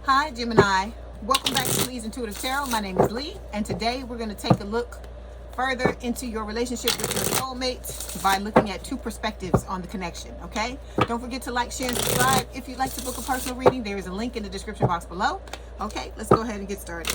Hi Gemini, welcome back to Leigh's Intuitive Tarot. My name is Leigh, and today we're going to take a look further into your relationship with your soulmate by looking at two perspectives on the connection, okay? Don't forget to like, share, and subscribe. If you'd like to book a personal reading, there is a link in the description box below. Okay, let's go ahead and get started.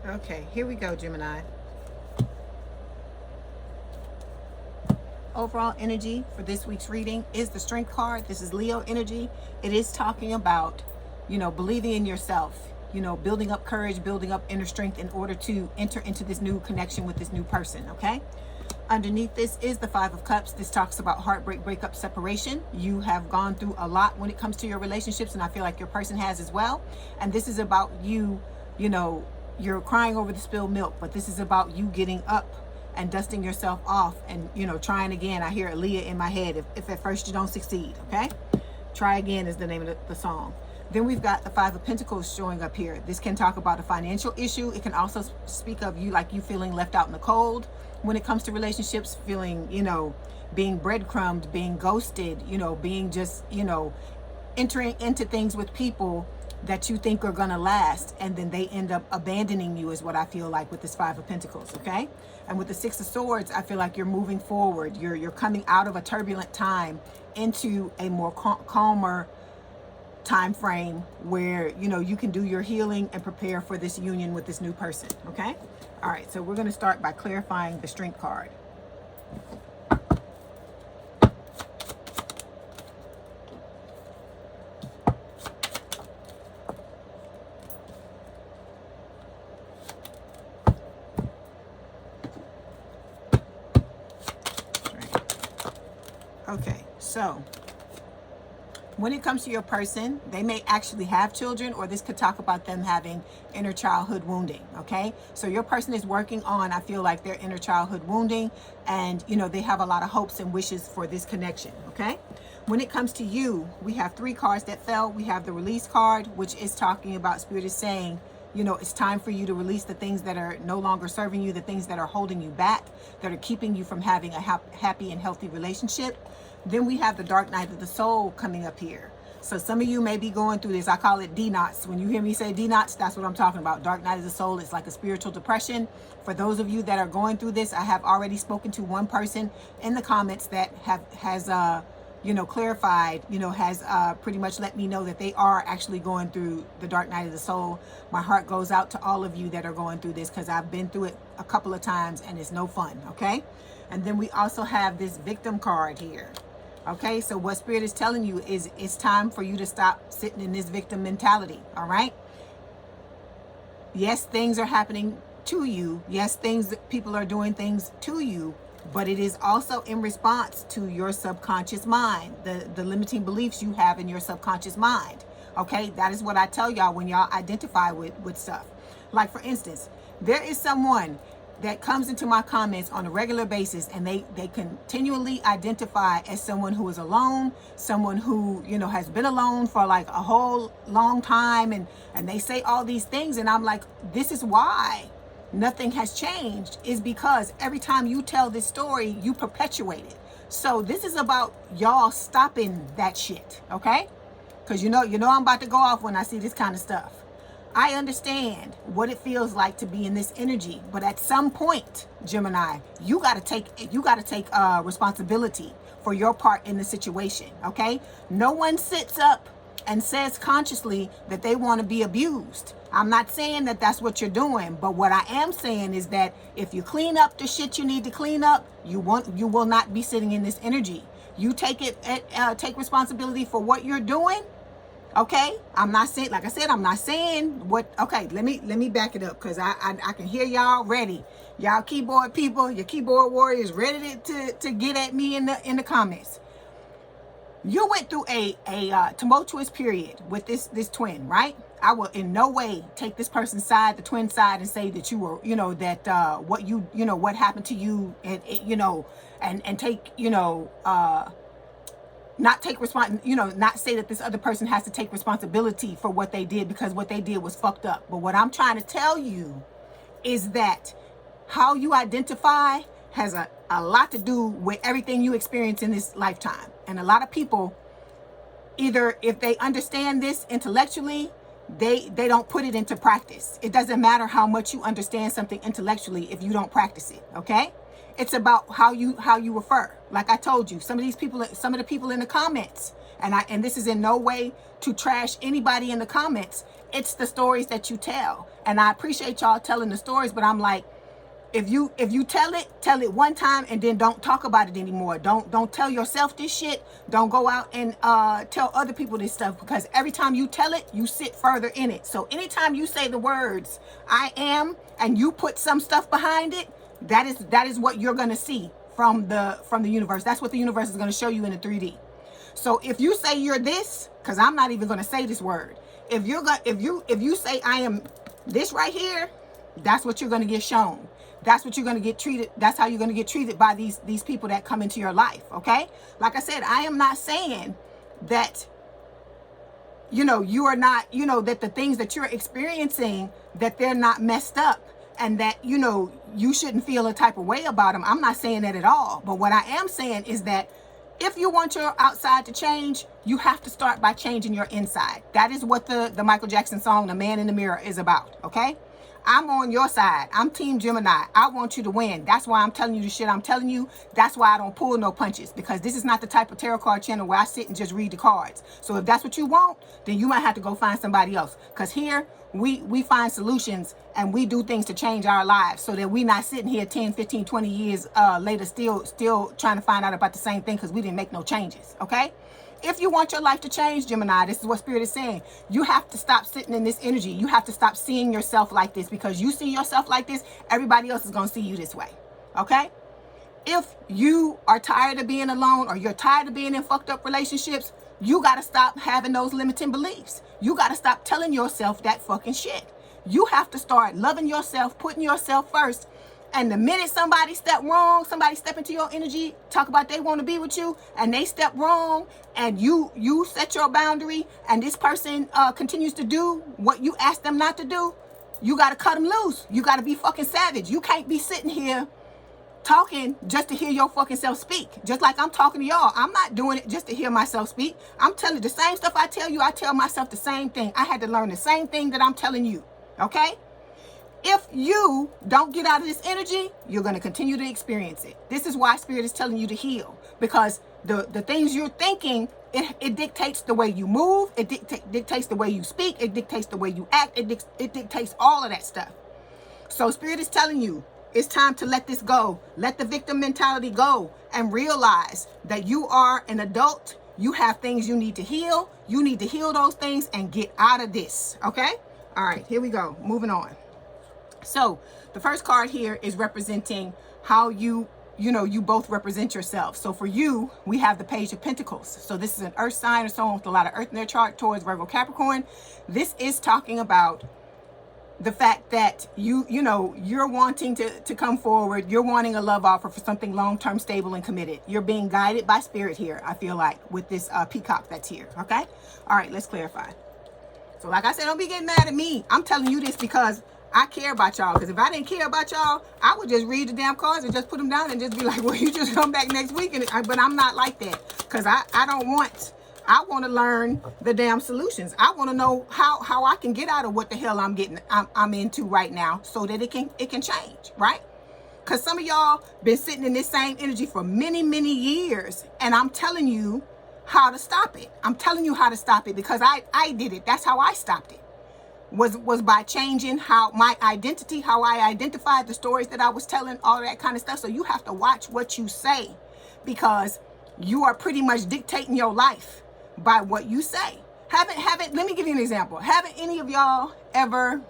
Okay, here we go, Gemini. Overall energy for this week's reading is the Strength card. This is Leo energy. It is talking about, believing in yourself, building up courage, building up inner strength in order to enter into this new connection with this new person, okay? Underneath this is the Five of Cups. This talks about heartbreak, breakup, separation. You have gone through a lot when it comes to your relationships, and I feel like your person has as well. And this is about you, you're crying over the spilled milk, but this is about you getting up and dusting yourself off and, trying again. I hear Leah in my head. If at first you don't succeed, okay? Try again is the name of the song. Then we've got the Five of Pentacles showing up here. This can talk about a financial issue. It can also speak of you feeling left out in the cold when it comes to relationships, feeling, being breadcrumbed, being ghosted, being just, entering into things with people that you think are going to last, and then they end up abandoning you is what I feel like with this Five of Pentacles, okay? And with the Six of Swords, I feel like you're moving forward. You're coming out of a turbulent time into a more calmer time frame where, you can do your healing and prepare for this union with this new person, okay? All right, so we're going to start by clarifying the Strength card. Okay, so when it comes to your person, they may actually have children, or this could talk about them having inner childhood wounding, okay? So your person is working on, I feel like, their inner childhood wounding, and, they have a lot of hopes and wishes for this connection, okay? When it comes to you, we have three cards that fell. We have the Release card, which is talking about, Spirit is saying, it's time for you to release the things that are no longer serving you, the things that are holding you back, that are keeping you from having a happy and healthy relationship. Then we have the Dark Night of the Soul coming up here. So some of you may be going through this. I call it D-knots. When you hear me say D-knots, that's what I'm talking about. Dark Night of the Soul is like a spiritual depression. For those of you that are going through this, I have already spoken to one person in the comments that has clarified, has pretty much let me know that they are actually going through the Dark Night of the Soul. My heart goes out to all of you that are going through this, because I've been through it a couple of times and it's no fun, okay? And then we also have this Victim card here. Okay, so what Spirit is telling you is it's time for you to stop sitting in this victim mentality, all right? Yes, things are happening to you. Yes, people are doing things to you, but it is also in response to your subconscious mind, the limiting beliefs you have in your subconscious mind, okay? That is what I tell y'all when y'all identify with stuff. Like, for instance, there is someone that comes into my comments on a regular basis, and they continually identify as someone who is alone, someone who, has been alone for like a whole long time, and they say all these things, and I'm like, this is why nothing has changed, is because every time you tell this story, you perpetuate it. So this is about y'all stopping that shit, okay? Because I'm about to go off when I see this kind of stuff. I understand what it feels like to be in this energy, but at some point, Gemini, you got to take responsibility for your part in the situation, okay? No one sits up and says consciously that they want to be abused. I'm not saying that that's what you're doing, but what I am saying is that if you clean up the shit you need to clean up, you will not be sitting in this energy. You take responsibility for what you're doing. Okay, I'm not saying, like I said, I'm not saying what. Okay, let me back it up, because I can hear y'all ready. Y'all keyboard people, your keyboard warriors, ready to get at me in the comments. You went through a tumultuous period with this twin, right? I will in no way take this person's side, the twin side, and say that you were, what happened to you, and take, not take not say that this other person has to take responsibility for what they did, because what they did was fucked up. But what I'm trying to tell you is that how you identify has a lot to do with everything you experience in this lifetime. And a lot of people, either if they understand this intellectually, they don't put it into practice. It doesn't matter how much you understand something intellectually if you don't practice it, okay? It's about how you refer. Like I told you, some of the people in the comments, and this is in no way to trash anybody in the comments. It's the stories that you tell. And I appreciate y'all telling the stories, but I'm like, if you tell it one time and then don't talk about it anymore. Don't tell yourself this shit. Don't go out and tell other people this stuff, because every time you tell it, you sit further in it. So anytime you say the words I am and you put some stuff behind it, that is what you're going to see from the universe. That's what the universe is going to show you in the 3D. So if you say you're this, because I'm not even going to say this word. If you say I am this right here, that's what you're going to get shown. That's what you're going to get treated. That's how you're going to get treated by these people that come into your life. Okay. Like I said, I am not saying that, you are not, that the things that you're experiencing, that they're not messed up, and that, you shouldn't feel a type of way about them. I'm not saying that at all. But what I am saying is that if you want your outside to change, you have to start by changing your inside. That is what the Michael Jackson song, The Man in the Mirror, is about. Okay. I'm on your side. I'm Team Gemini. I want you to win. That's why I'm telling you the shit I'm telling you. That's why I don't pull no punches, because this is not the type of tarot card channel where I sit and just read the cards. So if that's what you want, then you might have to go find somebody else. Because here, we find solutions and we do things to change our lives, so that we're not sitting here 10, 15, 20 years later still trying to find out about the same thing because we didn't make no changes, okay? If you want your life to change, Gemini, this is what Spirit is saying. You have to stop sitting in this energy. You have to stop seeing yourself like this, because you see yourself like this, everybody else is going to see you this way. Okay? If you are tired of being alone, or you're tired of being in fucked up relationships, you got to stop having those limiting beliefs. You got to stop telling yourself that fucking shit. You have to start loving yourself, putting yourself first. And the minute somebody step into your energy, talk about they want to be with you, and they step wrong, and you set your boundary, and this person continues to do what you asked them not to do, you got to cut them loose. You got to be fucking savage. You can't be sitting here talking just to hear your fucking self speak. Just like I'm talking to y'all. I'm not doing it just to hear myself speak. I'm telling the same stuff I tell you. I tell myself the same thing. I had to learn the same thing that I'm telling you. Okay? If you don't get out of this energy, you're going to continue to experience it. This is why Spirit is telling you to heal, because the things you're thinking, it dictates the way you move. It dictates the way you speak. It dictates the way you act. It dictates all of that stuff. So Spirit is telling you, it's time to let this go. Let the victim mentality go and realize that you are an adult. You have things you need to heal. You need to heal those things and get out of this. Okay? All right, here we go. Moving on. So the first card here is representing how you both represent yourself. So for you, we have the Page of Pentacles. So this is an earth sign, or someone with a lot of earth in their chart, towards Virgo, Capricorn. This is talking about the fact that you're wanting to come forward. You're wanting a love offer for something long-term, stable, and committed. You're being guided by Spirit here, I feel like, with this peacock that's here. Okay. All right, let's clarify. So like I said, don't be getting mad at me. I'm telling you this because I care about y'all. Because if I didn't care about y'all, I would just read the damn cards and just put them down and just be like, well, you just come back next week. But I'm not like that, because I don't want I want to learn the damn solutions. I want to know how I can get out of what the hell I'm into right now, so that it can change, right? Because some of y'all been sitting in this same energy for many, many years, and I'm telling you how to stop it. I'm telling you how to stop it, because I did it. That's how I stopped it. Was by changing how my identity, how I identified the stories that I was telling, all that kind of stuff. So you have to watch what you say, because you are pretty much dictating your life by what you say. Haven't let me give you an example. Haven't any of y'all ever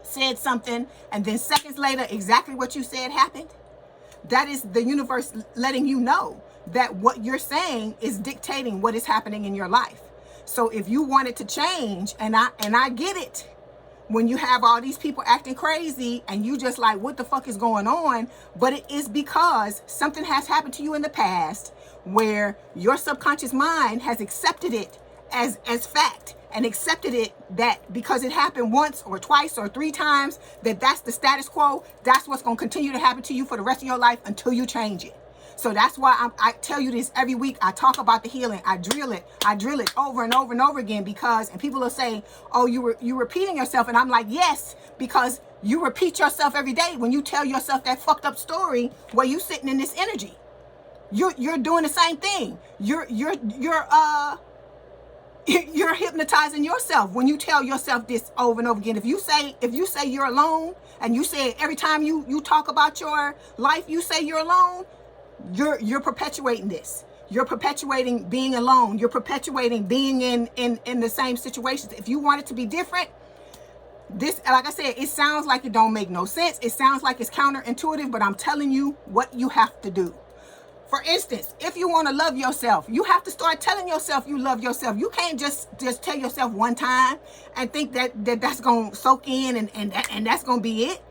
said something and then seconds later exactly what you said happened? That is the universe letting you know that what you're saying is dictating what is happening in your life. So if you want it to change, and I get it, when you have all these people acting crazy and you just like, what the fuck is going on? But it is because something has happened to you in the past where your subconscious mind has accepted it as fact, and accepted it that because it happened once or twice or 3 times, that's the status quo. That's what's going to continue to happen to you for the rest of your life until you change it. So that's why I tell you this every week. I talk about the healing. I drill it over and over and over again, and people will say, oh, you repeating yourself. And I'm like, yes, because you repeat yourself every day when you tell yourself that fucked up story where you sitting in this energy. You're doing the same thing. You're hypnotizing yourself when you tell yourself this over and over again. If you say you're alone, and you say every time you talk about your life, you say you're alone, you're perpetuating this. You're perpetuating being alone. You're perpetuating being in the same situations. If you want it to be different, this, like I said, it sounds like it don't make no sense. It sounds like it's counterintuitive, but I'm telling you what you have to do. For instance, if you want to love yourself, you have to start telling yourself you love yourself. You can't just tell yourself one time and think that's going to soak in and that's going to be it.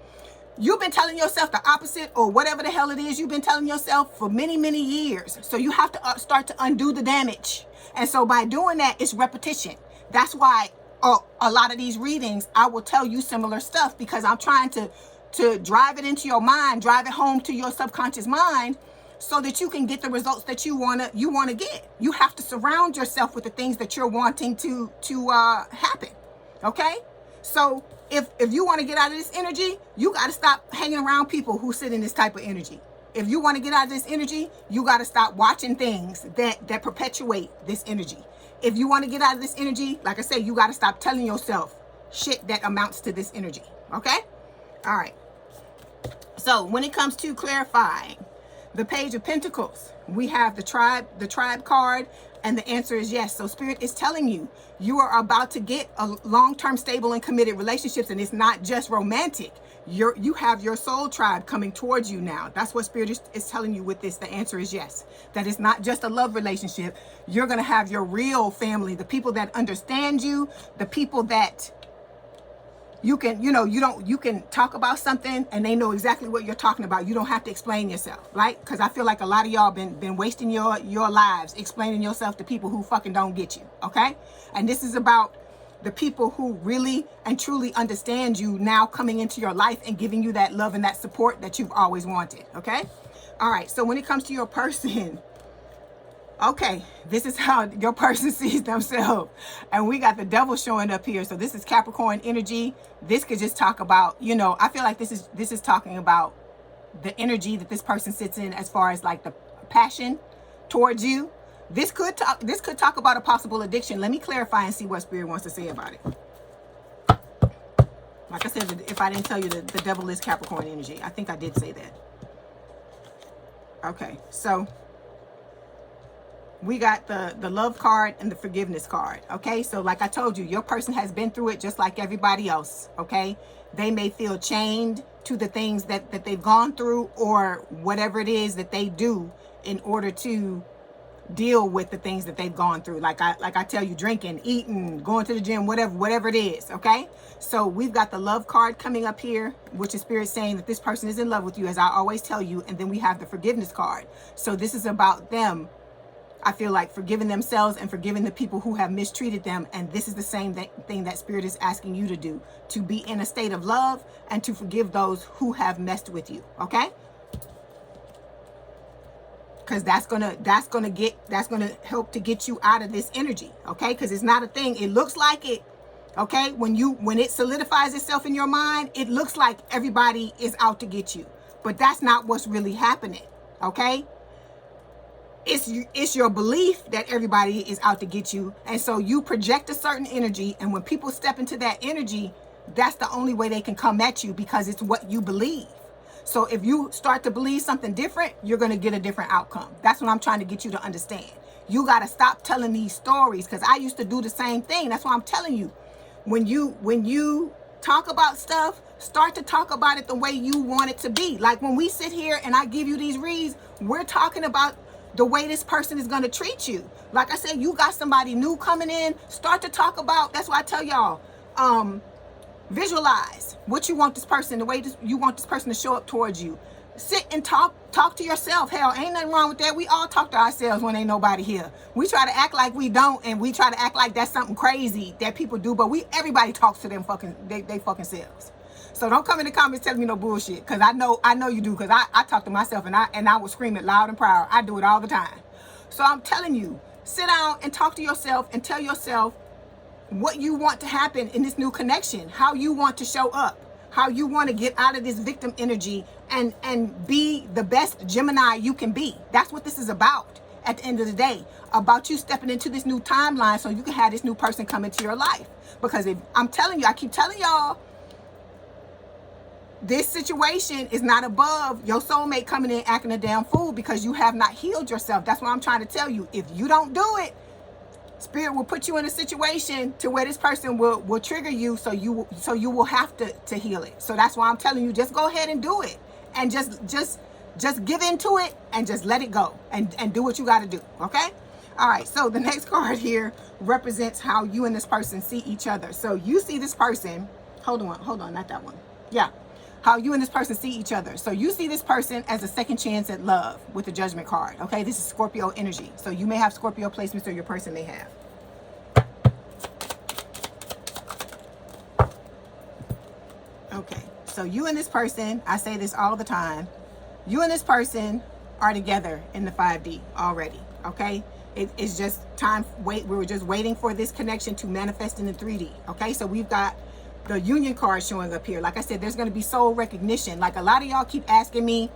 You've been telling yourself the opposite, or whatever the hell it is you've been telling yourself for many, many years. So you have to start to undo the damage. And so by doing that, it's repetition. That's why a lot of these readings, I will tell you similar stuff, because I'm trying to drive it into your mind, drive it home to your subconscious mind, so that you can get the results that you wanna get. You have to surround yourself with the things that you're wanting to happen. Okay? So if you want to get out of this energy, you got to stop hanging around people who sit in this type of energy. If you want to get out of this energy, you got to stop watching things that perpetuate this energy. If you want to get out of this energy, like I said, you got to stop telling yourself shit that amounts to this energy. Okay? All right. So when it comes to clarifying the Page of Pentacles, we have the tribe card, and the answer is yes. So Spirit is telling you, you are about to get a long-term, stable, and committed relationships, and it's not just romantic. You have your soul tribe coming towards you now. That's what Spirit is telling you with this. The answer is yes. That it's not just a love relationship. You're going to have your real family, the people that understand you, the people that you can, you can talk about something and they know exactly what you're talking about. You don't have to explain yourself, right? Because I feel like a lot of y'all been wasting your lives explaining yourself to people who fucking don't get you, okay? And this is about the people who really and truly understand you now coming into your life and giving you that love and that support that you've always wanted, okay? All right, so when it comes to your person, okay, this is how your person sees themselves. And we got the devil showing up here. So this is Capricorn energy. This could just talk about, I feel like this is talking about the energy that this person sits in, as far as like the passion towards you. This could talk about a possible addiction. Let me clarify and see what Spirit wants to say about it. Like I said, if I didn't tell you the devil is Capricorn energy, I think I did say that. Okay, so we got the love card and the forgiveness card. Okay, so like I told you, your person has been through it just like everybody else. Okay, they may feel chained to the things that they've gone through, or whatever it is that they do in order to deal with the things that they've gone through. Like I tell you, drinking, eating, going to the gym, whatever it is. Okay, so we've got the love card coming up here, which is Spirit saying that this person is in love with you, as I always tell you. And then we have the forgiveness card. So this is about them, I feel like, forgiving themselves and forgiving the people who have mistreated them. And this is the same thing that Spirit is asking you to do, to be in a state of love and to forgive those who have messed with you. Okay, because that's gonna help to get you out of this energy, okay? Because it's not a thing. It looks like it, okay? When it solidifies itself in your mind, it looks like everybody is out to get you, but that's not what's really happening, okay? It's your belief that everybody is out to get you, and so you project a certain energy, and when people step into that energy, that's the only way they can come at you, because it's what you believe. So if you start to believe something different, you're going to get a different outcome. That's what I'm trying to get you to understand. You got to stop telling these stories, because I used to do the same thing. That's why I'm telling you, when you talk about stuff, start to talk about it the way you want it to be. Like when we sit here and I give you these reads, we're talking about the way this person is going to treat you. Like I said, you got somebody new coming in, start to talk about, that's why I tell y'all, visualize what you want this person, the way you want this person to show up towards you. Sit and talk to yourself. Hell, ain't nothing wrong with that. We all talk to ourselves when ain't nobody here. We try to act like we don't, and we try to act like that's something crazy that people do, but everybody talks to them they fucking selves. So don't come in the comments telling me no bullshit, because I know you do, because I talk to myself and I will scream it loud and proud. I do it all the time. So I'm telling you, sit down and talk to yourself and tell yourself what you want to happen in this new connection, how you want to show up, how you want to get out of this victim energy and be the best Gemini you can be. That's what this is about at the end of the day, about you stepping into this new timeline so you can have this new person come into your life. Because I'm telling you, I keep telling y'all, this situation is not above your soulmate coming in acting a damn fool, because you have not healed yourself. That's what I'm trying to tell you. If you don't do it, Spirit will put you in a situation to where this person will trigger you, so you will have to heal it. So that's why I'm telling you, just go ahead and do it, and just give into it and just let it go and do what you got to do. Okay. All right. So the next card here represents how you and this person see each other. So you see this person. Hold on, not that one. Yeah. How you and this person see each other. So you see this person as a second chance at love with the Judgment card. Okay, this is Scorpio energy. So you may have Scorpio placements, or your person may have. Okay, so you and this person, I say this all the time, you and this person are together in the 5D already. Okay, it's just time. We were just waiting for this connection to manifest in the 3D. Okay, so we've got the Union card showing up here. Like I said, there's going to be soul recognition. Like a lot of y'all keep asking me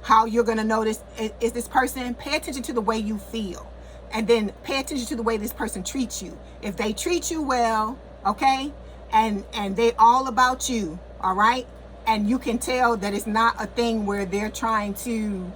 how you're going to notice is this person. Pay attention to the way you feel, and then pay attention to the way this person treats you. If they treat you well, okay, and they all about you, all right, and you can tell that it's not a thing where they're trying to,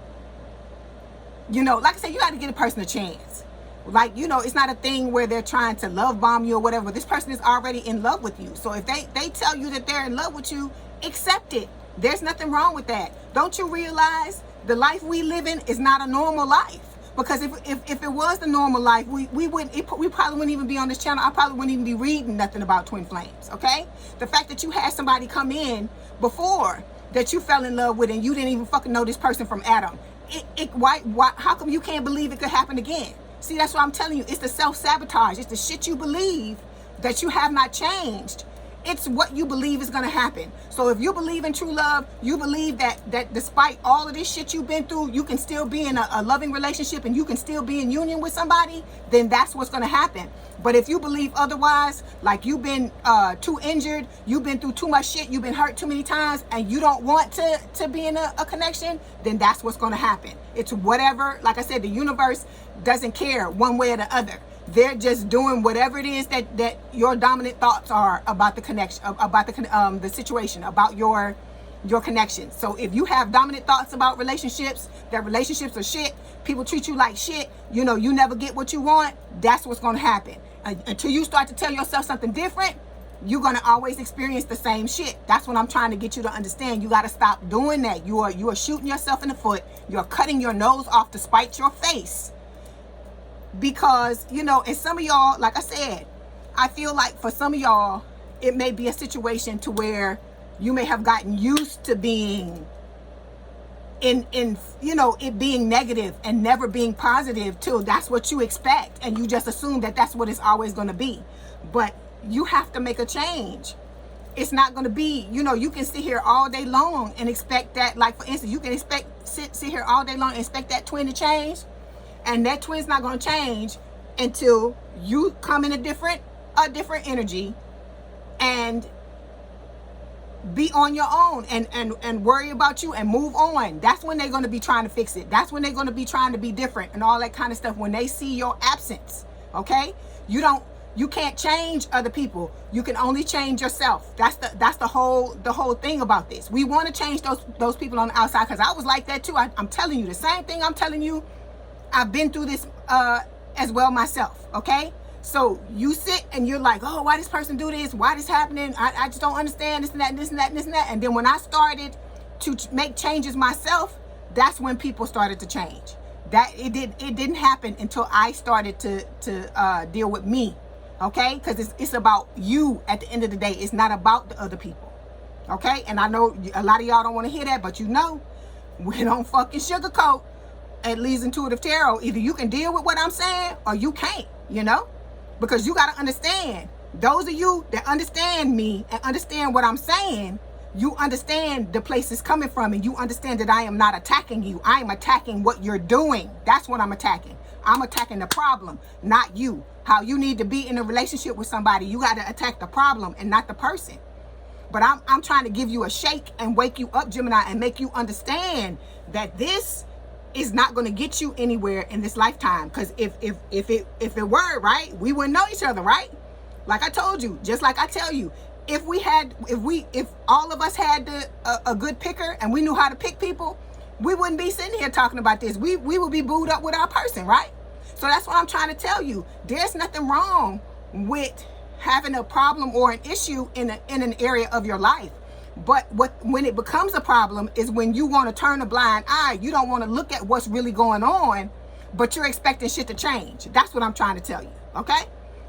like I said, you got to give a person a chance. Like, it's not a thing where they're trying to love bomb you or whatever. This person is already in love with you. So if they tell you that they're in love with you, accept it. There's nothing wrong with that. Don't you realize the life we live in is not a normal life? Because if it was the normal life, we probably wouldn't even be on this channel. I probably wouldn't even be reading nothing about twin flames, okay? The fact that you had somebody come in before that you fell in love with, and you didn't even fucking know this person from Adam. Why? How come you can't believe it could happen again? See, that's what I'm telling you. It's the self-sabotage. It's the shit you believe that you have not changed. It's what you believe is going to happen. So if you believe in true love, you believe that despite all of this shit you've been through, you can still be in a loving relationship, and you can still be in union with somebody, then that's what's going to happen. But if you believe otherwise, like you've been too injured, you've been through too much shit, you've been hurt too many times, and you don't want to be in a connection, then that's what's going to happen. It's whatever. Like I said, the universe doesn't care one way or the other. They're just doing whatever it is that your dominant thoughts are about the connection, about the situation, about your connection. So if you have dominant thoughts about relationships, that relationships are shit, people treat you like shit, you never get what you want, that's what's going to happen. Until you start to tell yourself something different, you're going to always experience the same shit. That's what I'm trying to get you to understand. You got to stop doing that. You are shooting yourself in the foot. You're cutting your nose off to spite your face. Because, and some of y'all, like I said, I feel like for some of y'all, it may be a situation to where you may have gotten used to being in it being negative and never being positive till that's what you expect. And you just assume that that's what it's always going to be. But you have to make a change. it's not going to be, you know, you can sit here all day long and expect that, like for instance, you can sit here all day long and expect that twin to change, and that twin's not going to change until you come in a different energy and be on your own and worry about you and move on. That's when they're going to be trying to fix it. That's when they're going to be trying to be different and all that kind of stuff, when they see your absence. Okay, you can't change other people. You can only change yourself. That's the whole thing about this. We want to change those people on the outside, because I was like that too. I'm telling you the same thing I'm telling you. I've been through this as well myself. Okay, so you sit and you're like, oh, why this person do this? Why this happening? I just don't understand this and that and this and that and this and that. And then when I started to make changes myself, that's when people started to change. That it didn't happen until I started to deal with me. Okay, because it's about you at the end of the day. It's not about the other people. Okay, and I know a lot of y'all don't want to hear that, but you know, we don't fucking sugarcoat at Leigh's Intuitive Tarot. Either you can deal with what I'm saying or you can't, you know, because you got to understand, those of you that understand me and understand what I'm saying, you understand the place it's coming from, and you understand that I am not attacking you. I am attacking what you're doing. That's what I'm attacking. I'm attacking the problem, not you. How you need to be in a relationship with somebody, you got to attack the problem and not the person. But I'm trying to give you a shake and wake you up, Gemini, and make you understand that this is not going to get you anywhere in this lifetime. Because if it were, right, we wouldn't know each other, right? Like I told you, just like I tell you, if all of us had a good picker and we knew how to pick people, we wouldn't be sitting here talking about this. We would be booed up with our person, right? So that's what I'm trying to tell you. There's nothing wrong with having a problem or an issue in an area of your life. But when it becomes a problem is when you want to turn a blind eye. You don't want to look at what's really going on, but you're expecting shit to change. That's what I'm trying to tell you. Okay?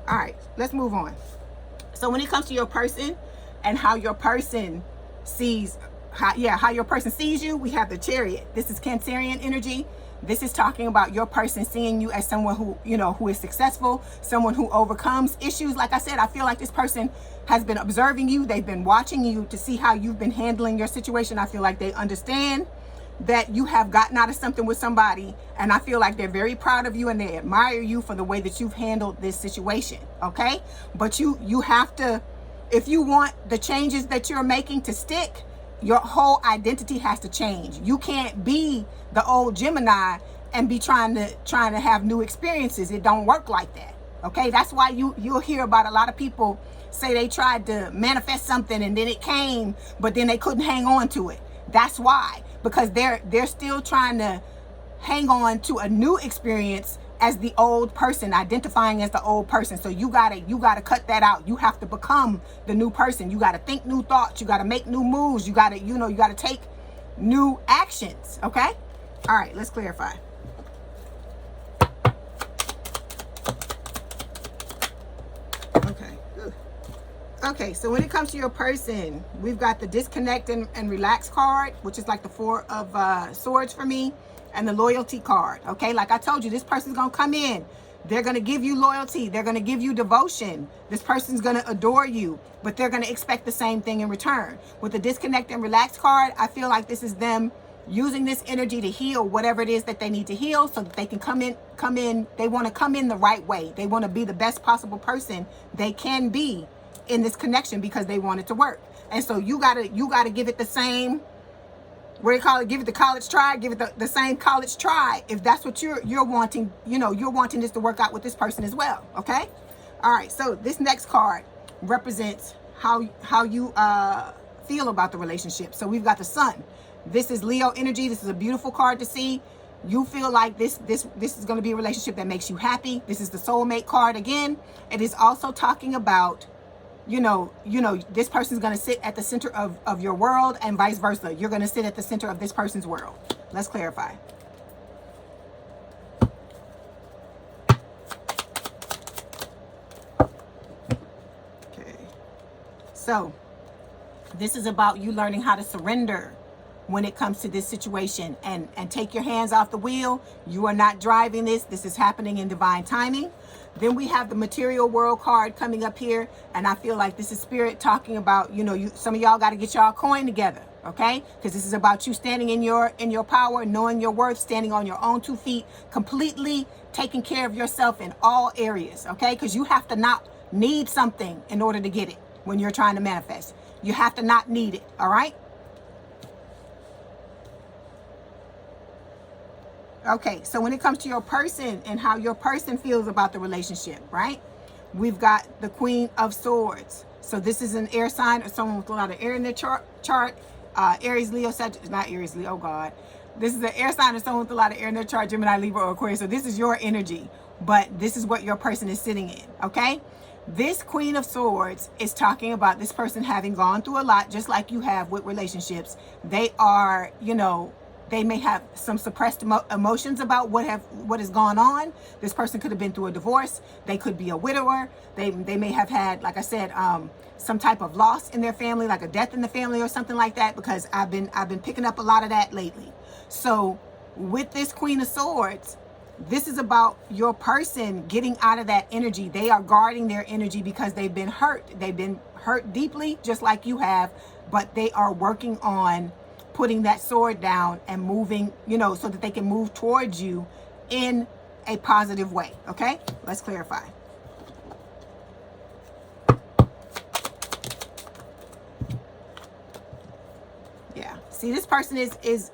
All right, let's move on. So when it comes to your person and how your person sees, how your person sees you, we have the Chariot. This is Cancerian energy. This is talking about your person seeing you as someone who, you know, who is successful, someone who overcomes issues. Like I said, I feel like this person has been observing you. They've been watching you to see how you've been handling your situation. I feel like they understand that you have gotten out of something with somebody, and I feel like they're very proud of you and they admire you for the way that you've handled this situation. Okay, but you have to, if you want the changes that you're making to stick, your whole identity has to change. You can't be the old Gemini and be trying to have new experiences. It don't work like that. Okay, that's why you'll hear about a lot of people say they tried to manifest something and then it came, but then they couldn't hang on to it. That's why, because they're still trying to hang on to a new experience as the old person, identifying as the old person. So you gotta cut that out. You have to become the new person. You gotta think new thoughts. You gotta make new moves. You gotta take new actions. Okay? All right, let's clarify. Okay, so when it comes to your person, we've got the disconnect and relax card, which is like the Four of Swords for me, and the loyalty card. Okay, like I told you, this person's gonna come in. They're gonna give you loyalty. They're gonna give you devotion. This person's gonna adore you, but they're gonna expect the same thing in return. With the disconnect and relax card, I feel like this is them using this energy to heal whatever it is that they need to heal, so that they can come in. They want to come in the right way. They want to be the best possible person they can be in this connection, because they want it to work. And so you gotta give it the same, what do you call it, give it the college try, give it the same college try, if that's what you're wanting. You know, you're wanting this to work out with this person as well. Okay, all right, so this next card represents how you feel about the relationship. So we've got the Sun. This is Leo energy. This is a beautiful card to see. You feel like this is going to be a relationship that makes you happy. This is the soulmate card again. It is also talking about, you know, this person's going to sit at the center of your world, and vice versa. You're going to sit at the center of this person's world. Let's clarify. Okay. So this is about you learning how to surrender when it comes to this situation, and take your hands off the wheel. You are not driving this. This is happening in divine timing. Then we have the material world card coming up here. And I feel like this is spirit talking about, you know, some of y'all got to get y'all coin together. Okay, because this is about you standing in your power, knowing your worth, standing on your own 2 feet, completely taking care of yourself in all areas. Okay, because you have to not need something in order to get it. When you're trying to manifest, you have to not need it. All right. Okay, so when it comes to your person and how your person feels about the relationship, right? We've got the Queen of Swords. So this is an air sign or someone with a lot of air in their chart. Aries, Leo, Sagittarius, not Aries, Leo, oh God. This is an air sign or someone with a lot of air in their chart, Gemini, Libra, or Aquarius. So this is your energy, but this is what your person is sitting in, okay? This Queen of Swords is talking about this person having gone through a lot, just like you have with relationships. They are, you know, they may have some suppressed emotions about what has gone on. This person could have been through a divorce. They could be a widower. They may have had, like I said, some type of loss in their family, like a death in the family or something like that, because I've been picking up a lot of that lately. So with this Queen of Swords, this is about your person getting out of that energy. They are guarding their energy because they've been hurt. They've been hurt deeply, just like you have, but they are working on putting that sword down and moving, you know, so that they can move towards you in a positive way. Okay, let's clarify. Yeah, see, this person is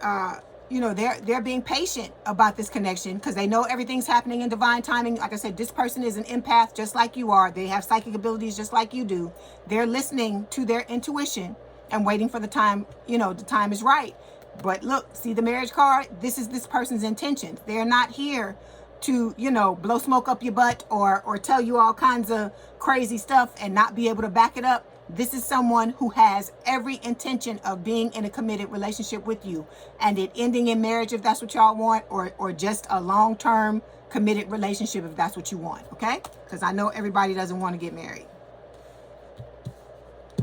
you know, they're being patient about this connection because they know everything's happening in divine timing. Like I said, this person is an empath just like you are. They have psychic abilities just like you do. They're listening to their intuition and waiting for the time, you know, the time is right. But look, see the marriage card? This is this person's intentions. They're not here to, you know, blow smoke up your butt or tell you all kinds of crazy stuff and not be able to back it up. This is someone who has every intention of being in a committed relationship with you and it ending in marriage if that's what y'all want, or just a long-term committed relationship if that's what you want, okay? Because I know everybody doesn't want to get married.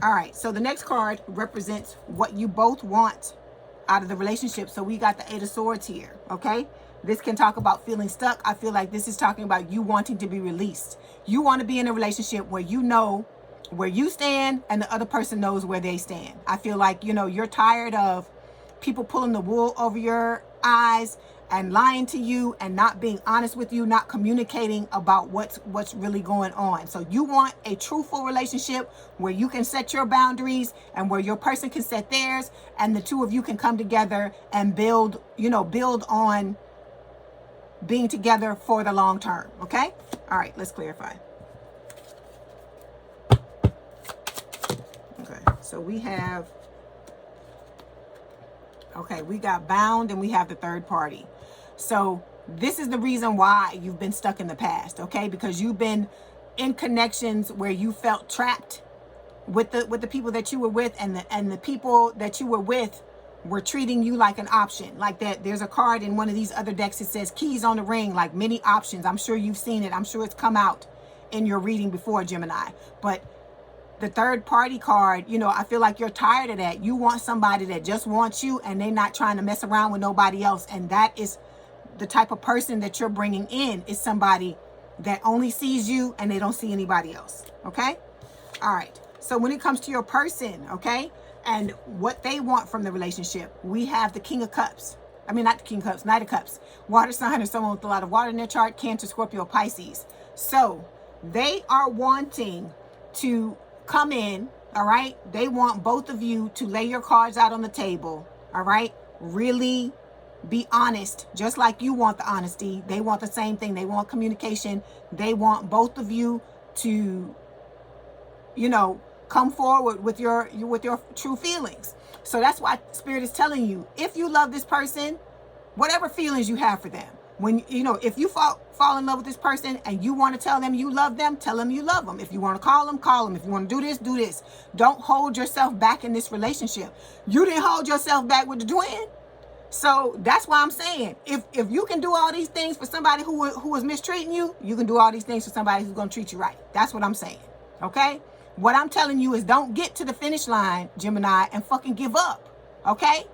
All right, so the next card represents what you both want out of the relationship. So we got the Eight of Swords here, okay? This can talk about feeling stuck. I feel like this is talking about you wanting to be released. You want to be in a relationship where you know where you stand and the other person knows where they stand. I feel like, you know, you're tired of people pulling the wool over your eyes and lying to you and not being honest with you, not communicating about what's really going on. So you want a truthful relationship where you can set your boundaries and where your person can set theirs, and the two of you can come together and build, you know, build on being together for the long term. Okay? All right, let's clarify. Okay, so we have, okay, we got bound and we have the third party. So this is the reason why you've been stuck in the past, okay? Because you've been in connections where you felt trapped with the people that you were with, and the people that you were with were treating you like an option. Like that, there's a card in one of these other decks that says keys on the ring, like many options. I'm sure you've seen it. I'm sure it's come out in your reading before, Gemini. But the third party card, you know, I feel like you're tired of that. You want somebody that just wants you and they're not trying to mess around with nobody else. And that is the type of person that you're bringing in, is somebody that only sees you and they don't see anybody else. Okay? All right. So when it comes to your person, okay, and what they want from the relationship, we have the King of Cups. I mean, not the King of Cups, Knight of Cups. Water sign or someone with a lot of water in their chart, Cancer, Scorpio, Pisces. So they are wanting to come in, all right? They want both of you to lay your cards out on the table, all right? Really be honest, just like you want the honesty. They want the same thing. They want communication. They want both of you to, you know, come forward with your true feelings. So that's why Spirit is telling you, if you love this person, whatever feelings you have for them, when, you know, if you fall in love with this person and you want to tell them you love them, tell them you love them. If you want to call them, call them. If you want to do this, do this. Don't hold yourself back in this relationship. You didn't hold yourself back with the twin. So that's why I'm saying, if you can do all these things for somebody who was mistreating you, you can do all these things for somebody who's going to treat you right. That's what I'm saying. Okay? What I'm telling you is, don't get to the finish line, Gemini, and fucking give up. Okay?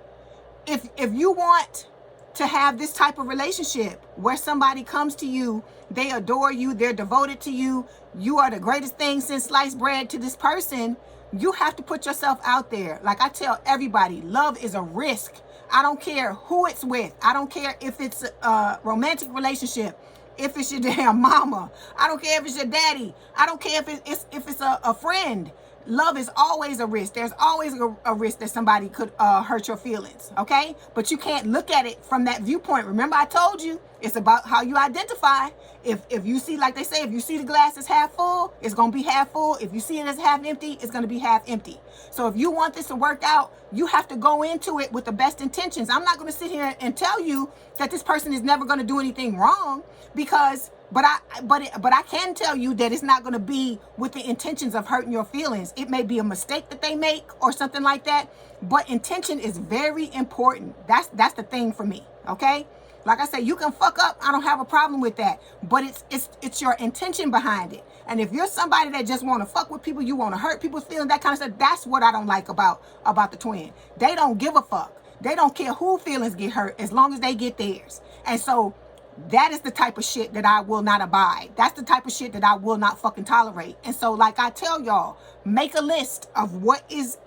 If you want to have this type of relationship where somebody comes to you, they adore you, they're devoted to you, you are the greatest thing since sliced bread to this person, you have to put yourself out there. Like I tell everybody, love is a risk. I don't care who it's with. I don't care if it's a romantic relationship, if it's your damn mama. I don't care if it's your daddy. I don't care if it's a friend. Love is always a risk. There's always a risk that somebody could hurt your feelings, okay? But you can't look at it from that viewpoint. Remember, I told you, it's about how you identify. If you see, like they say, if you see the glass as half full, it's going to be half full. If you see it as half empty, it's going to be half empty. So if you want this to work out, you have to go into it with the best intentions. I'm not going to sit here and tell you that this person is never going to do anything wrong, because but I can tell you that it's not going to be with the intentions of hurting your feelings. It may be a mistake that they make or something like that, but intention is very important. That's the thing for me, okay? Like I said, you can fuck up. I don't have a problem with that, but it's your intention behind it. And if you're somebody that just want to fuck with people, you want to hurt people's feelings, that kind of stuff, that's what I don't like about the twin. They don't give a fuck. They don't care who feelings get hurt as long as they get theirs. And so that is the type of shit that I will not abide. That's the type of shit that I will not fucking tolerate. And so, like I tell y'all, make a list of what is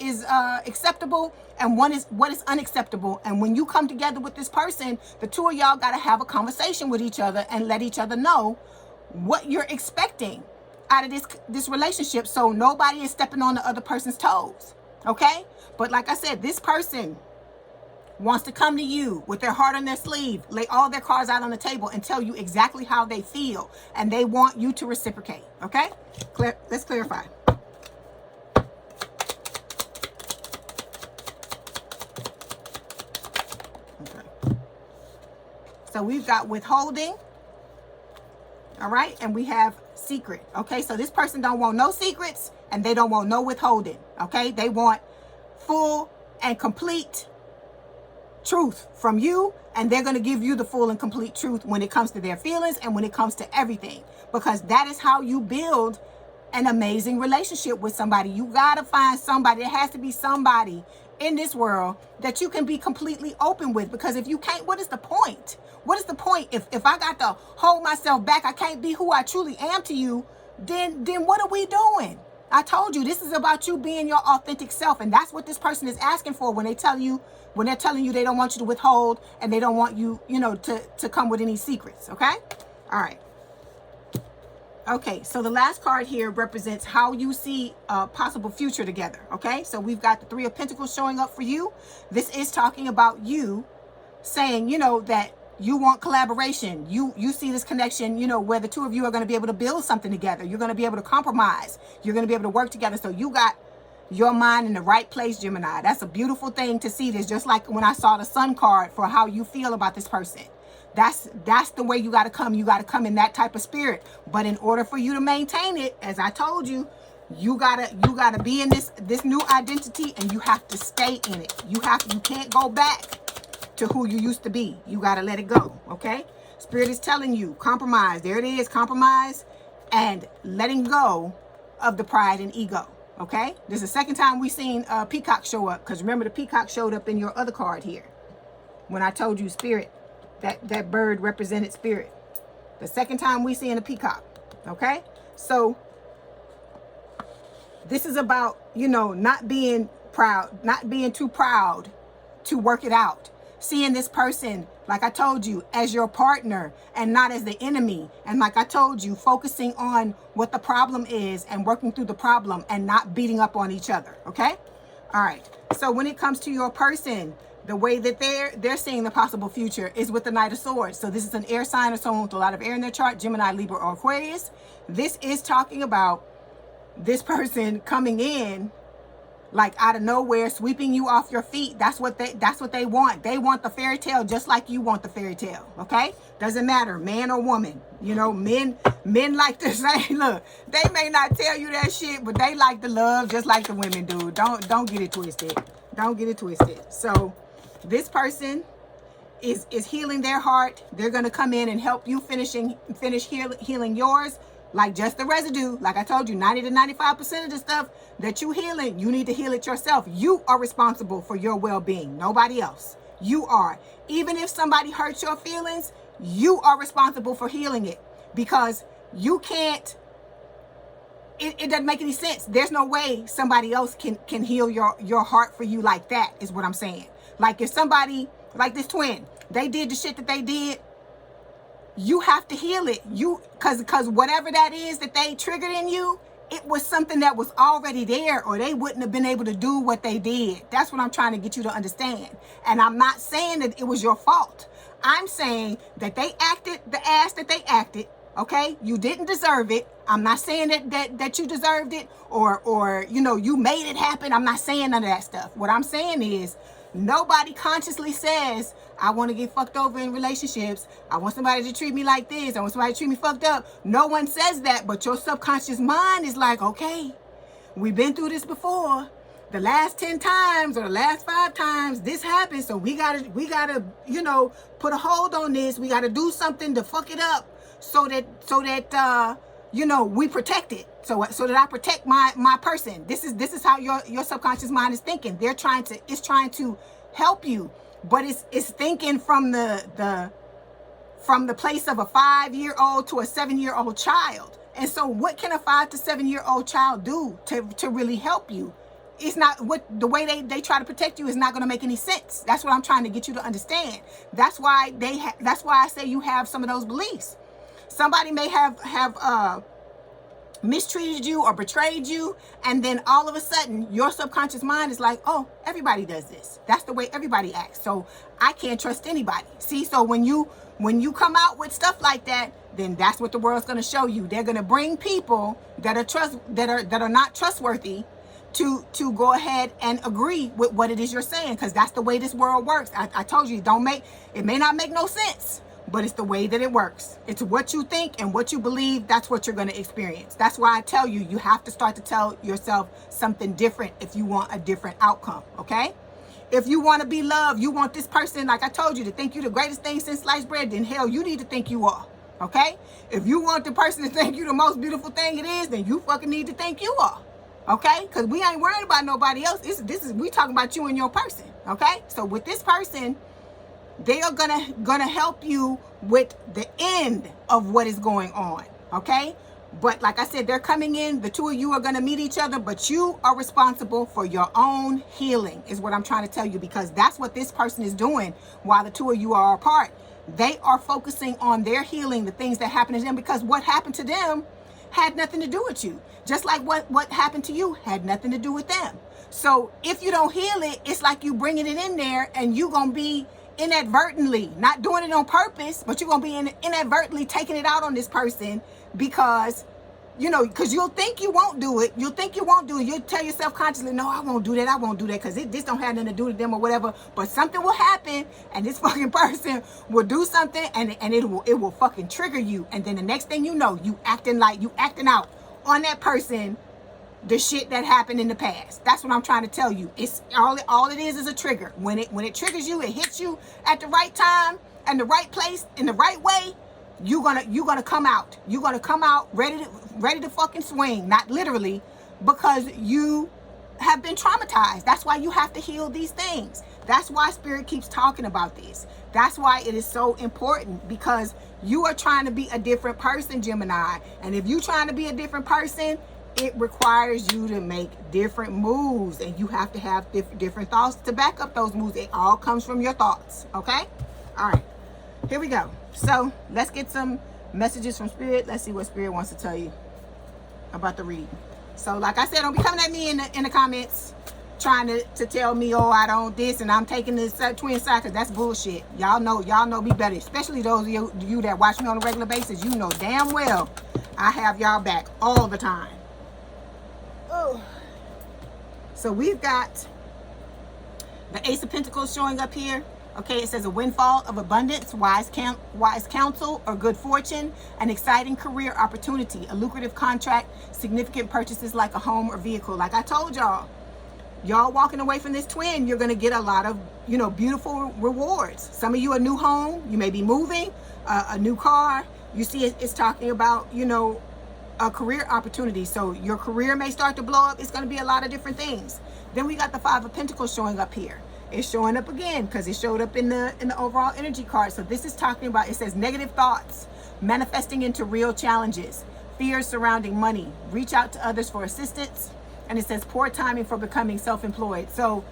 acceptable and what is unacceptable. And when you come together with this person, the two of y'all got to have a conversation with each other and let each other know what you're expecting out of this relationship, so nobody is stepping on the other person's toes, okay? But like I said, this person wants to come to you with their heart on their sleeve, lay all their cards out on the table and tell you exactly how they feel, and they want you to reciprocate, okay? Let's clarify. Okay. So we've got withholding, all right? And we have secret, okay? So this person don't want no secrets and they don't want no withholding, okay? They want full and complete truth from you, and they're going to give you the full and complete truth when it comes to their feelings and when it comes to everything, because that is how you build an amazing relationship with somebody. You got to find somebody. There has to be somebody in this world that you can be completely open with, because if you can't, what is the point? What is the point? If I got to hold myself back, I can't be who I truly am to you, then what are we doing? I told you, this is about you being your authentic self, and that's what this person is asking for when they're telling you they don't want you to withhold and they don't want you, to come with any secrets, okay? All right. Okay, so the last card here represents how you see a possible future together, okay? So we've got the Three of Pentacles showing up for you. This is talking about you saying, that you want collaboration. You see this connection, where the two of you are going to be able to build something together. You're going to be able to compromise. You're going to be able to work together. So you got your mind in the right place, Gemini. That's a beautiful thing to see this, just like when I saw the Sun card for how you feel about this person. That's the way you got to come. You got to come in that type of spirit. But in order for you to maintain it, as I told you, you gotta be in this new identity, and you have to stay in it. You can't go back to who you used to be. You got to let it go, okay? Spirit is telling you, compromise. There it is, compromise and letting go of the pride and ego, okay? This is the second time we've seen Peacock show up, because remember the Peacock showed up in your other card here when I told you spirit, that bird represented spirit. The second time we seeing a peacock, okay? So this is about, not being proud, not being too proud to work it out. Seeing this person, like I told you, as your partner and not as the enemy. And like I told you, focusing on what the problem is and working through the problem and not beating up on each other, okay? All right. So when it comes to your person, the way that they're seeing the possible future is with the Knight of Swords. So this is an air sign or someone with a lot of air in their chart, Gemini, Libra, or Aquarius. This is talking about this person coming in like out of nowhere, sweeping you off your feet. That's what they want. They want the fairy tale just like you want the fairy tale, okay? Doesn't matter, man or woman. Men like to say, look, they may not tell you that shit, but they like to love just like the women do. Don't get it twisted. Don't get it twisted. So this person is healing their heart. They're going to come in and help you finish healing yours. Like just the residue, like I told you, 90 to 95% of the stuff that you healing, you need to heal it yourself. You are responsible for your well-being, nobody else. You are. Even if somebody hurts your feelings, you are responsible for healing it, because you can't, it doesn't make any sense. There's no way somebody else can heal your heart for you like that, is what I'm saying. Like if somebody, like this twin, they did the shit that they did, you have to heal it. Because whatever that is that they triggered in you, it was something that was already there, or they wouldn't have been able to do what they did. That's what I'm trying to get you to understand. And I'm not saying that it was your fault. I'm saying that they acted the ass that they acted. Okay, you didn't deserve it. I'm not saying that you deserved it, or you know, you made it happen. I'm not saying none of that stuff. What I'm saying is, nobody consciously says, I want to get fucked over in relationships. I want somebody to treat me like this. I want somebody to treat me fucked up. No one says that, but your subconscious mind is like, okay, we've been through this before. The last 10 times or the last 5 times this happened, so we gotta, you know, put a hold on this. We gotta do something to fuck it up, so that you know, we protect it. So that I protect my person. This is how your subconscious mind is thinking. It's trying to help you, but it's thinking from the place of a 5-year-old to a 7-year-old child. And so what can a 5 to 7-year-old child do to really help you? It's not, what the way they try to protect you is not going to make any sense. That's what I'm trying to get you to understand. That's why that's why I say you have some of those beliefs. Somebody may have mistreated you or betrayed you, and then all of a sudden your subconscious mind is like, oh, everybody does this. That's the way everybody acts, so I can't trust anybody. See, so when you come out with stuff like that, then that's what the world's going to show you. They're going to bring people that are not trustworthy to go ahead and agree with what it is you're saying, because that's the way this world works. I told you, it may not make no sense, but it's the way that it works. It's what you think and what you believe. That's what you're going to experience. That's why I tell you, you have to start to tell yourself something different if you want a different outcome. Okay? If you want to be loved, you want this person, like I told you, to think you the greatest thing since sliced bread, then hell, you need to think you are. Okay? If you want the person to think you the most beautiful thing it is, then you fucking need to think you are. Okay? Because we ain't worried about nobody else. We talking about you and your person. Okay? So with this person, they are gonna help you with the end of what is going on. Okay? But like I said, they're coming in. The two of you are gonna meet each other, but you are responsible for your own healing, is what I'm trying to tell you, because that's what this person is doing while the two of you are apart. They are focusing on their healing, the things that happened to them, because what happened to them had nothing to do with you. Just like what happened to you had nothing to do with them. So if you don't heal it, it's like you bringing it in there, and you gonna be inadvertently, not doing it on purpose, but you're gonna be inadvertently taking it out on this person, because you know, because you'll think you won't do it. You'll tell yourself consciously, no, I won't do that, because this don't have nothing to do with them or whatever. But something will happen, and this fucking person will do something, and it will fucking trigger you. And then the next thing you know, you acting out on that person, the shit that happened in the past. That's what I'm trying to tell you. It's all it is a trigger. When it triggers you, it hits you at the right time and the right place in the right way. You're gonna come out. You're gonna come out ready to fucking swing. Not literally, because you have been traumatized. That's why you have to heal these things. That's why Spirit keeps talking about this. That's why it is so important, because you are trying to be a different person, Gemini. And if you're trying to be a different person, it requires you to make different moves, and you have to have different thoughts to back up those moves. It all comes from your thoughts. Okay? All right. Here we go. So let's get some messages from Spirit. Let's see what Spirit wants to tell you about the reading. So like I said, don't be coming at me in the comments trying to tell me, oh, I don't this and I'm taking this twin side, because that's bullshit. Y'all know me better, especially those of you that watch me on a regular basis. You know damn well I have y'all back all the time. Oh. So we've got the Ace of Pentacles showing up here. Okay, it says a windfall of abundance, wise counsel or good fortune, an exciting career opportunity, a lucrative contract, significant purchases like a home or vehicle. Like I told y'all walking away from this twin, you're going to get a lot of, beautiful rewards. Some of you, a new home, you may be moving, a new car. You see, it's talking about, a career opportunity. So your career may start to blow up. It's going to be a lot of different things. Then we got the Five of Pentacles showing up here. It's showing up again because it showed up in the overall energy card. So this is talking about, it says negative thoughts manifesting into real challenges, fears surrounding money, reach out to others for assistance, and it says poor timing for becoming self-employed. So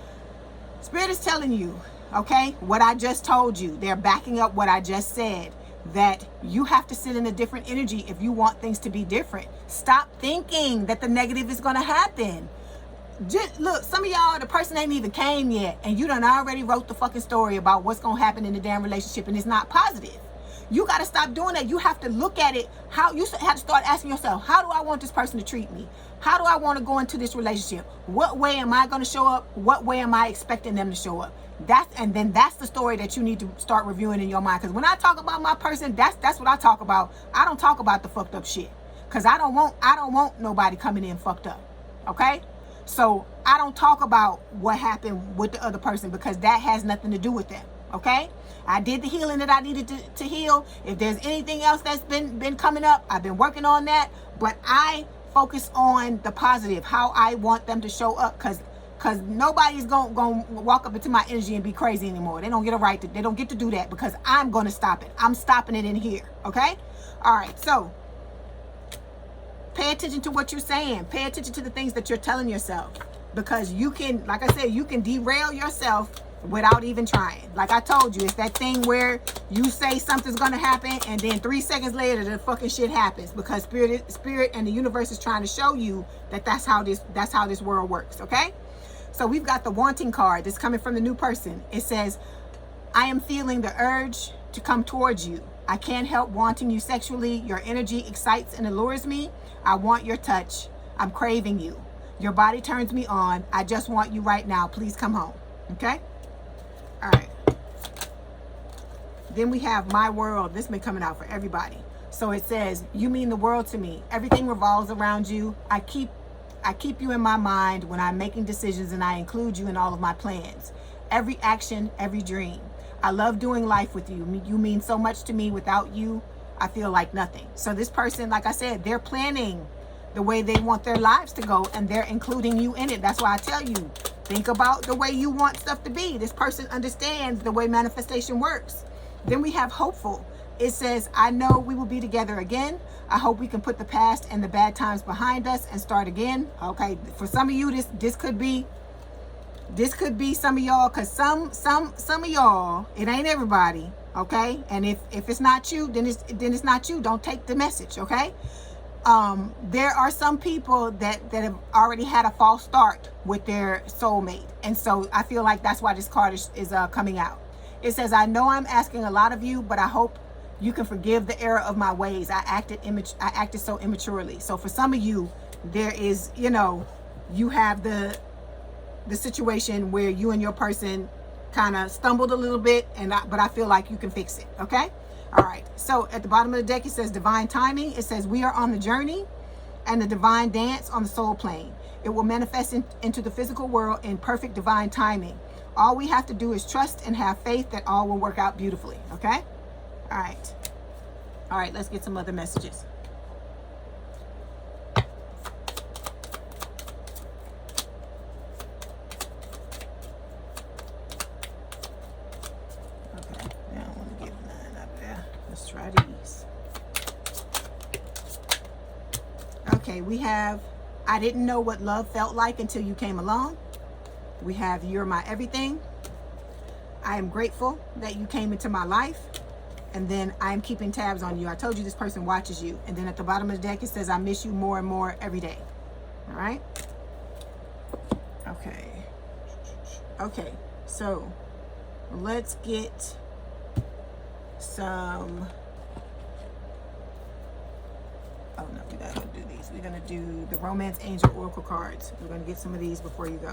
Spirit is telling you, okay, what I just told you. They're backing up what I just said, that you have to sit in a different energy if you want things to be different. Stop thinking that the negative is going to happen. Just look, some of y'all, the person ain't even came yet, and you done already wrote the fucking story about what's going to happen in the damn relationship, and it's not positive. You got to stop doing that. You have to look at it. How you have to start asking yourself, how do I want this person to treat me? How do I want to go into this relationship? What way am I going to show up? What way am I expecting them to show up? That's the story that you need to start reviewing in your mind. Because when I talk about my person, that's what I talk about. I don't talk about the fucked up shit, because I don't want nobody coming in fucked up. Okay? So I don't talk about what happened with the other person, because that has nothing to do with them. Okay? I did the healing that I needed to heal. If there's anything else that's been coming up, I've been working on that. But I focus on the positive, how I want them to show up, because nobody's gonna walk up into my energy and be crazy anymore. They don't get a right to, they don't get to do that, because I'm gonna stop it. I'm stopping it in here. Okay? All right. So pay attention to what you're saying. Pay attention to the things that you're telling yourself, because you can, like I said, you can derail yourself without even trying. Like I told you, it's that thing where you say something's gonna happen, and then 3 seconds later the fucking shit happens, because spirit and the universe is trying to show you that that's how this world works. Okay? So we've got the wanting card that's coming from the new person. It says, I am feeling the urge to come towards you. I can't help wanting you sexually. Your energy excites and allures me. I want your touch. I'm craving you. Your body turns me on. I just want you right now. Please come home. Okay? All right. Then we have my world. This has been coming out for everybody. So it says, you mean the world to me. Everything revolves around you. I keep you in my mind when I'm making decisions, and I include you in all of my plans. Every action, every dream. I love doing life with you. You mean so much to me. Without you, I feel like nothing. So this person, like I said, they're planning the way they want their lives to go, and they're including you in it. That's why I tell you, think about the way you want stuff to be. This person understands the way manifestation works. Then we have hopeful. It says, I know we will be together again. I hope we can put the past and the bad times behind us and start again. Okay, for some of you, this could be some of y'all, because some of y'all, it ain't everybody. Okay, and if it's not you, then it's not you. Don't take the message. Okay. There are some people that have already had a false start with their soulmate, and so I feel like that's why this card is coming out. It says, I know I'm asking a lot of you, but I hope you can forgive the error of my ways. I acted so immaturely. So for some of you, there is, you have the situation where you and your person kind of stumbled a little bit, but I feel like you can fix it. Okay? All right. So at the bottom of the deck, it says divine timing. It says we are on the journey and the divine dance on the soul plane. It will manifest into the physical world in perfect divine timing. All we have to do is trust and have faith that all will work out beautifully. Okay? All right. All right. Let's get some other messages. Okay, we have, I didn't know what love felt like until you came along. We have, you're my everything. I am grateful that you came into my life. And then I'm keeping tabs on you. I told you this person watches you. And then at the bottom of the deck, it says, I miss you more and more every day. All right? Okay. Okay, so let's get some... Oh no, we gotta do these. We're gonna do the Romance Angel Oracle cards. We're gonna get some of these before you go.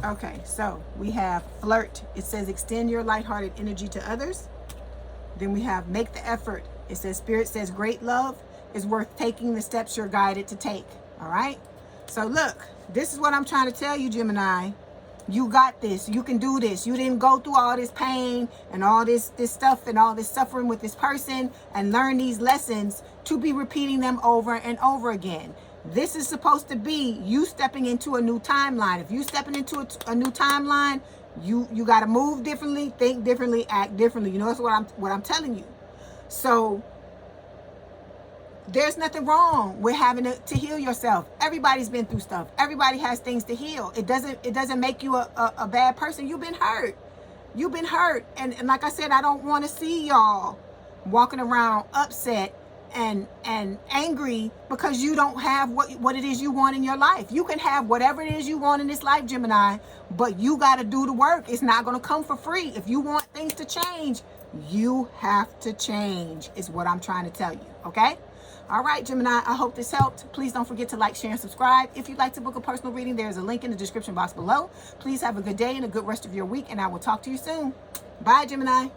Okay, so we have flirt. It says extend your lighthearted energy to others. Then we have make the effort. It says Spirit says great love is worth taking the steps you're guided to take. All right. So look, this is what I'm trying to tell you, Gemini. You got this. You can do this. You didn't go through all this pain and all this stuff and all this suffering with this person and learn these lessons to be repeating them over and over again. This is supposed to be you stepping into a new timeline. If you stepping into a new timeline, you got to move differently, think differently, act differently. You know, that's what I'm telling you. So there's nothing wrong with having to heal yourself. Everybody's been through stuff. Everybody has things to heal. It doesn't make you a bad person. You've been hurt. You've been hurt. And like I said, I don't want to see y'all walking around upset and angry because you don't have what it is you want in your life. You can have whatever it is you want in this life, Gemini, but you got to do the work. It's not going to come for free. If you want things to change, you have to change, is what I'm trying to tell you. Okay? All right, Gemini, I hope this helped. Please don't forget to like, share, and subscribe. If you'd like to book a personal reading, there's a link in the description box below. Please have a good day and a good rest of your week, and I will talk to you soon. Bye, Gemini.